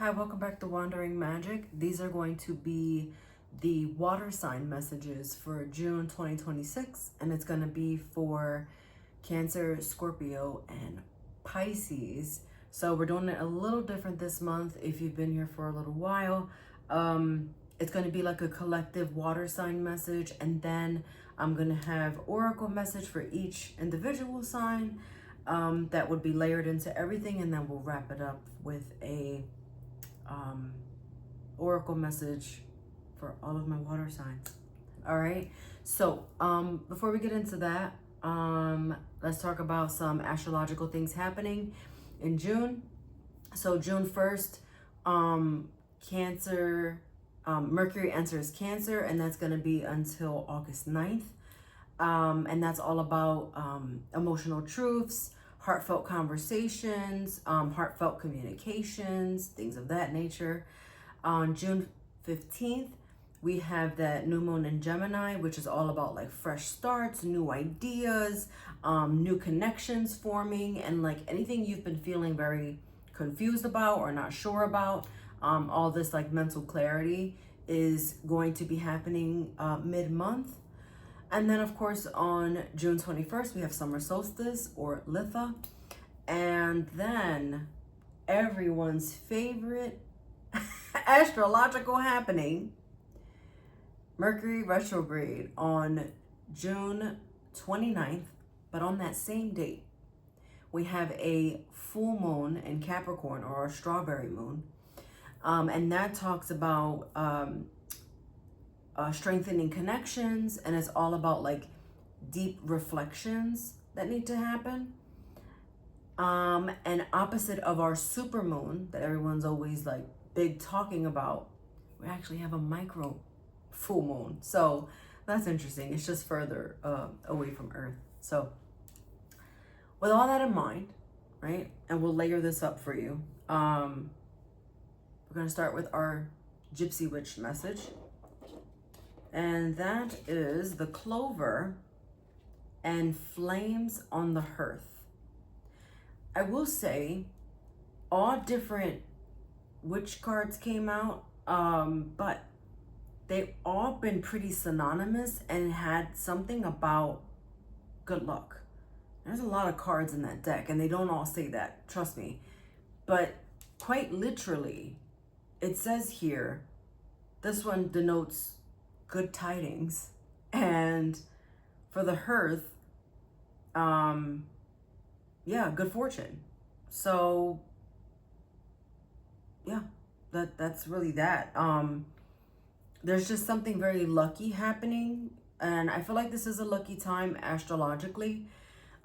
Hi, welcome back to Wandering Magic. These are going to be the water sign messages for June 2026, and it's going to be for Cancer, Scorpio, and Pisces. So we're doing it a little different this month. If you've been here for a little while, it's going to be like a collective water sign message, and then I'm going to have oracle message for each individual sign that would be layered into everything, and then we'll wrap it up with a oracle message for all of my water signs. All right, so before we get into that, let's talk about some astrological things happening in June. So June 1st, Cancer, Mercury enters Cancer, and that's going to be until August 9th. And that's all about emotional truths, heartfelt conversations, heartfelt communications, things of that nature. On June 15th, we have that new moon in Gemini, which is all about like fresh starts, new ideas, new connections forming, and like anything you've been feeling very confused about or not sure about. All this like mental clarity is going to be happening mid-month. And then, of course, on June 21st, we have summer solstice or Litha. And then everyone's favorite astrological happening, Mercury retrograde on June 29th. But on that same date, we have a full moon in Capricorn, or a strawberry moon. And that talks about strengthening connections, and it's all about like deep reflections that need to happen. And opposite of our super moon that everyone's always like big talking about, we actually have a micro full moon. So that's interesting. It's just further away from Earth. So with all that in mind, right, and we'll layer this up for you. We're going to start with our Gypsy Witch message. And that is the clover and flames on the hearth. I will say all different witch cards came out, but they've all been pretty synonymous and had something about good luck. There's a lot of cards in that deck, and they don't all say that, trust me. But quite literally, it says here, this one denotes good tidings, and for the hearth, yeah, good fortune. So yeah, that's really that. There's just something very lucky happening, and I feel like this is a lucky time astrologically,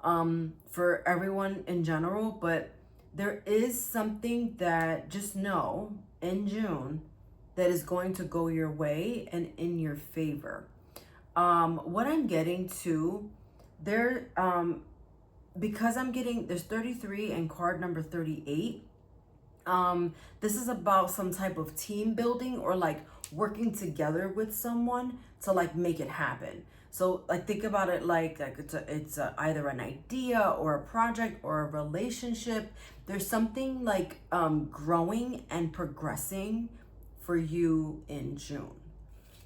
for everyone in general. But there is something that, just know, in June, that is going to go your way and in your favor. What I'm getting to there, because I'm getting, there's 33 and card number 38. This is about some type of team building, or like working together with someone to like make it happen. So like think about it like it's either an idea or a project or a relationship. There's something like growing and progressing for you in June.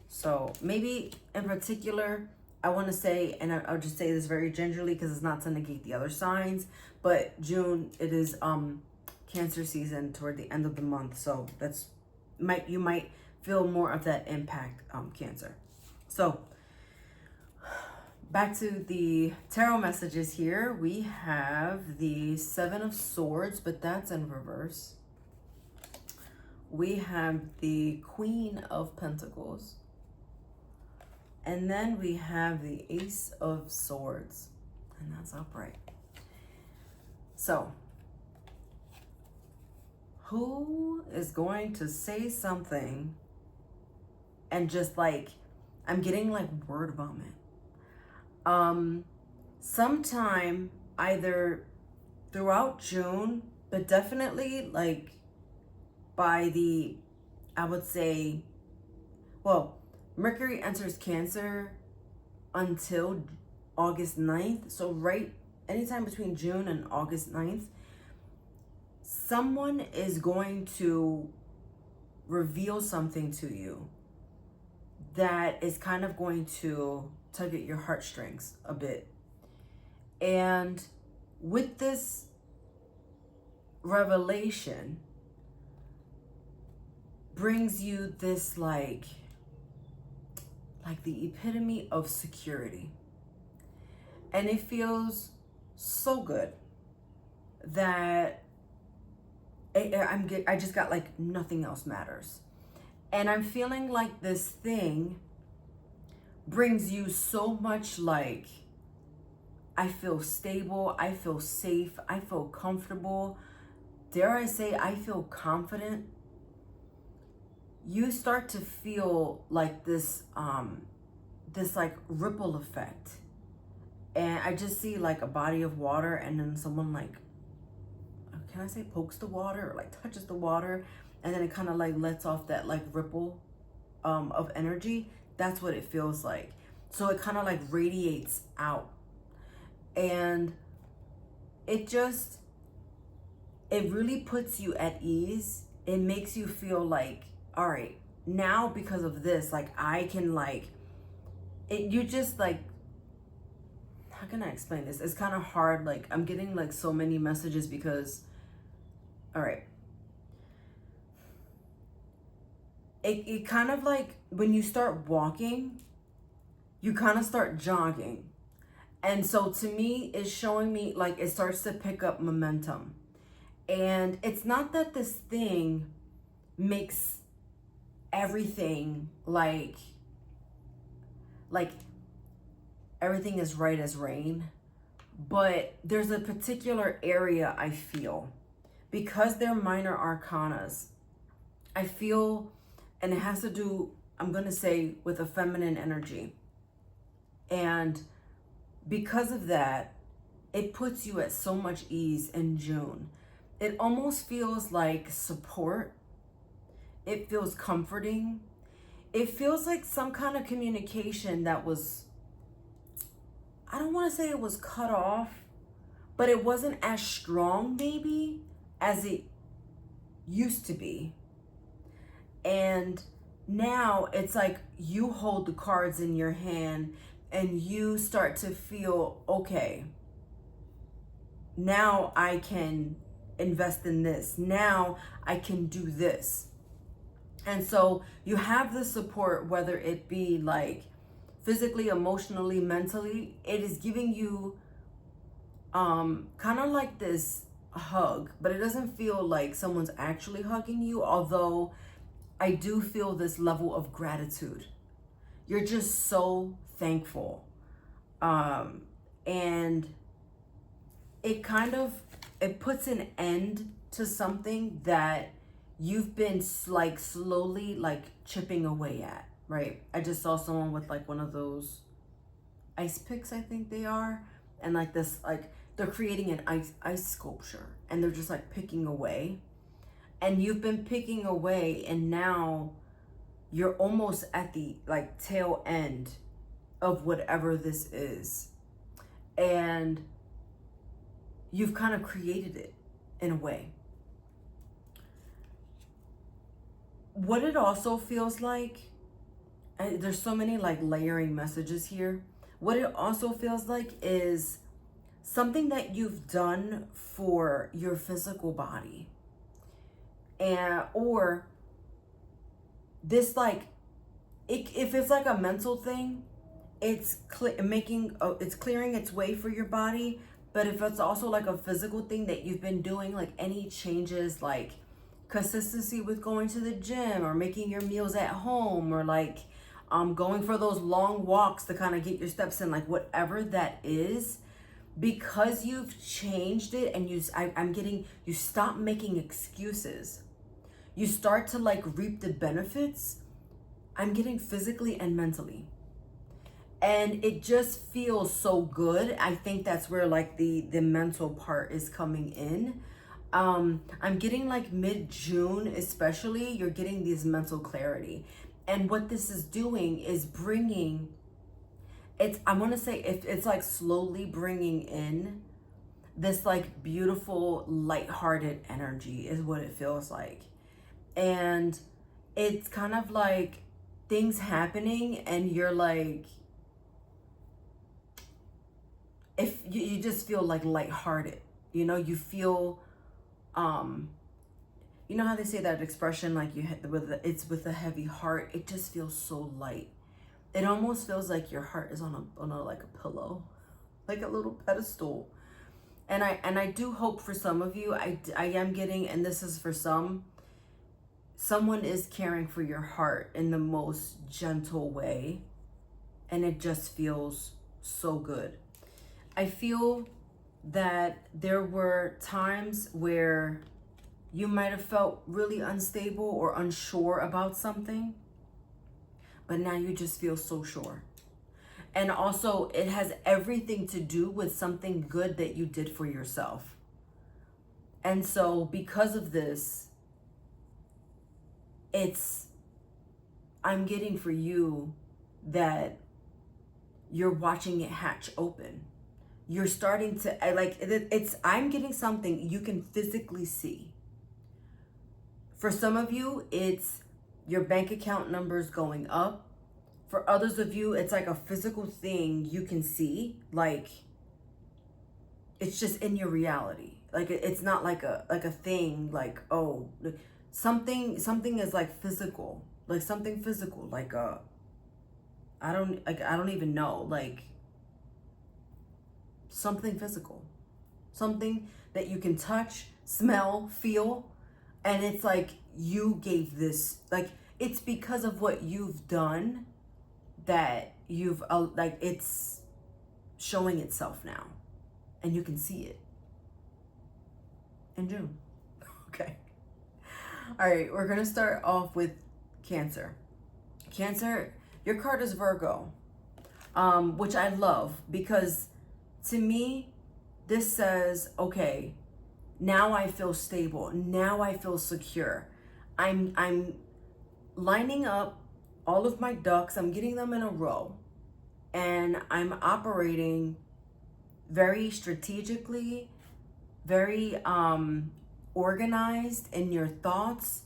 So maybe in particular, I want to say, and I'll just say this very gingerly because it's not to negate the other signs, but June, it is Cancer season toward the end of the month. So that's you might feel more of that impact, Cancer. So back to the tarot messages here. We have the 7 of Swords, but that's in reverse. We have the Queen of Pentacles. And then we have the Ace of Swords. And that's upright. So, who is going to say something and just like, I'm getting like word vomit. Sometime either throughout June, but definitely like by the, I would say, well, Mercury enters Cancer until August 9th. So right anytime between June and August 9th, someone is going to reveal something to you that is kind of going to tug at your heartstrings a bit. And with this revelation brings you this like the epitome of security. And it feels so good that I just got like nothing else matters. And I'm feeling like this thing brings you so much like, I feel stable, I feel safe, I feel comfortable. Dare I say, I feel confident. You start to feel like this like ripple effect. And I just see like a body of water, and then someone like, can I say pokes the water or like touches the water, and then it kind of like lets off that like ripple of energy. That's what it feels like. So it kind of like radiates out, and it really puts you at ease. It makes you feel like, all right, now because of this, like I can like it, you just like, how can I explain this? It's kind of hard. Like I'm getting like so many messages because, all right, it kind of like when you start walking, you kind of start jogging. And so to me, it's showing me like it starts to pick up momentum. And it's not that this thing makes everything like everything is right as rain, but there's a particular area I feel, because they're minor arcanas, I feel, and it has to do, I'm going to say, with a feminine energy. And because of that, it puts you at so much ease in June. It almost feels like support. It feels comforting. It feels like some kind of communication that was, I don't want to say it was cut off, but it wasn't as strong maybe as it used to be. And now it's like you hold the cards in your hand and you start to feel, okay, now I can invest in this. Now I can do this. And so you have the support, whether it be like physically, emotionally, mentally. It is giving you kind of like this hug, but it doesn't feel like someone's actually hugging you, although I do feel this level of gratitude. You're just so thankful. And it kind of, it puts an end to something that you've been like slowly like chipping away at, right? I just saw someone with like one of those ice picks, I think they are, and like this, like they're creating an ice sculpture, and they're just like picking away, and you've been picking away, and now you're almost at the like tail end of whatever this is, and you've kind of created it in a way. What it also feels like, and there's so many like layering messages here. What it also feels like is something that you've done for your physical body, and or this like, if it's like a mental thing, it's it's clearing its way for your body. But if it's also like a physical thing that you've been doing, like any changes, like consistency with going to the gym or making your meals at home, or like going for those long walks to kind of get your steps in, like whatever that is, because you've changed it, and you stop making excuses. You start to like reap the benefits. I'm getting physically and mentally. And it just feels so good. I think that's where like the mental part is coming in. I'm getting like mid-June especially, you're getting this mental clarity. And what this is doing is bringing, I want to say, if it's like slowly bringing in this like beautiful, lighthearted energy is what it feels like. And it's kind of like things happening and you're like, if you just feel like lighthearted, you know, you feel, you know how they say that expression, like you hit with it's with a heavy heart. It just feels so light. It almost feels like your heart is on a like a pillow, like a little pedestal. And I do hope for some of you, I am getting, and this is for someone is caring for your heart in the most gentle way, and it just feels so good. I feel that there were times where you might have felt really unstable or unsure about something, but now you just feel so sure. And also, it has everything to do with something good that you did for yourself. And so, because of this, I'm getting for you that you're watching it hatch open. You're starting to, I'm getting something you can physically see. For some of you, it's your bank account numbers going up. For others of you, it's like a physical thing you can see. Like, it's just in your reality. Like, it's not like a thing, like, oh, something is like physical. Like something physical. Like I don't even know. Like something physical. Something that you can touch, smell, feel. And it's like you gave this, like, it's because of what you've done that you've, like, it's showing itself now. And you can see it in June. Okay. All right, we're going to start off with Cancer. Cancer, your card is Virgo, which I love because to me, this says, okay, now I feel stable. Now I feel secure. I'm lining up all of my ducks. I'm getting them in a row. And I'm operating very strategically, very organized in your thoughts.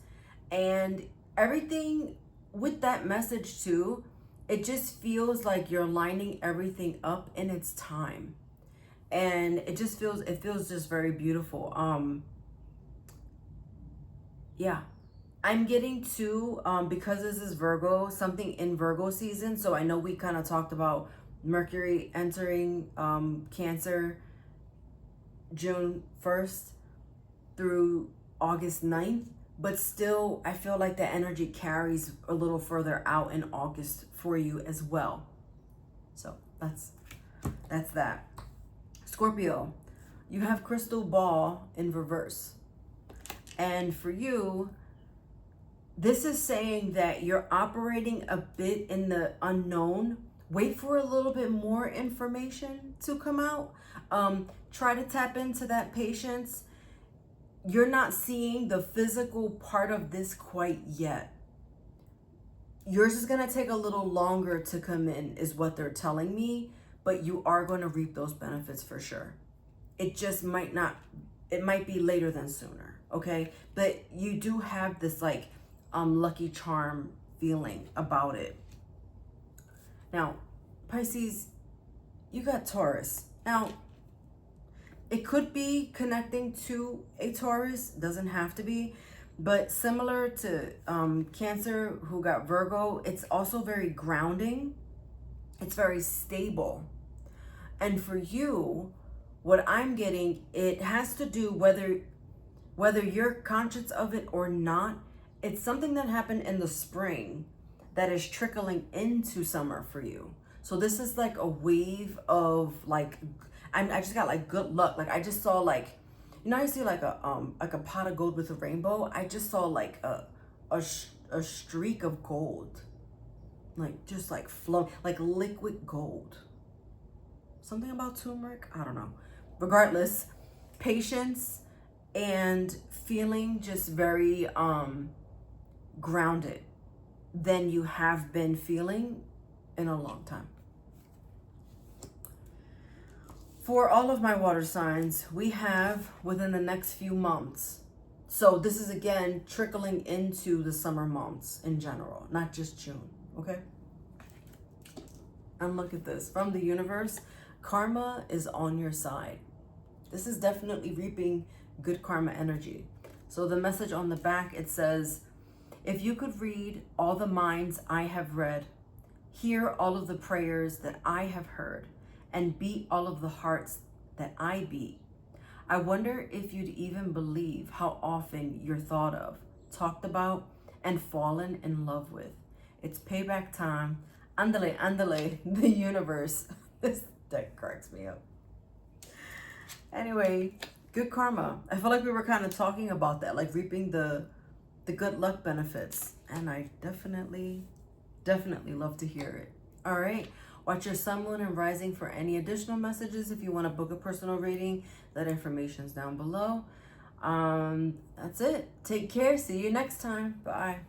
And everything with that message too, it just feels like you're lining everything up in its time. And it feels just very beautiful. Yeah, I'm getting to, because this is Virgo, something in Virgo season. So I know we kind of talked about Mercury entering Cancer June 1st through August 9th, but still I feel like the energy carries a little further out in August for you as well. So that's that. Scorpio, you have crystal ball in reverse. And for you, this is saying that you're operating a bit in the unknown. Wait for a little bit more information to come out. Try to tap into that patience. You're not seeing the physical part of this quite yet. Yours is going to take a little longer to come in, is what they're telling me. But you are going to reap those benefits for sure. It just might not, it might be later than sooner, okay? But you do have this like lucky charm feeling about it. Now, Pisces, you got Taurus. Now, it could be connecting to a Taurus, doesn't have to be, but similar to Cancer who got Virgo, it's also very grounding. It's very stable. And for you, what I'm getting, it has to do whether you're conscious of it or not. It's something that happened in the spring that is trickling into summer for you. So this is like a wave of like, I just got like good luck. Like I just saw like, you know, I see like a pot of gold with a rainbow. I just saw like a streak of gold, like just like flow, like liquid gold. Something about turmeric, I don't know. Regardless, patience and feeling just very grounded than you have been feeling in a long time. For all of my water signs, we have within the next few months So this is again trickling into the summer months in general, not just June, okay? And look at this, from the universe, karma is on your side. This is definitely reaping good karma energy. So the message on the back, it says, if you could read all the minds I have read, hear all of the prayers that I have heard, and beat all of the hearts that I beat, I wonder if you'd even believe how often you're thought of, talked about, and fallen in love with. It's payback time. Andale, andale, the universe. This deck cracks me up. Anyway, good karma. I feel like we were kind of talking about that, like reaping the good luck benefits. And I definitely love to hear it. All right. Watch your sun, moon, and rising for any additional messages. If you want to book a personal reading, that information is down below. That's it. Take care. See you next time. Bye.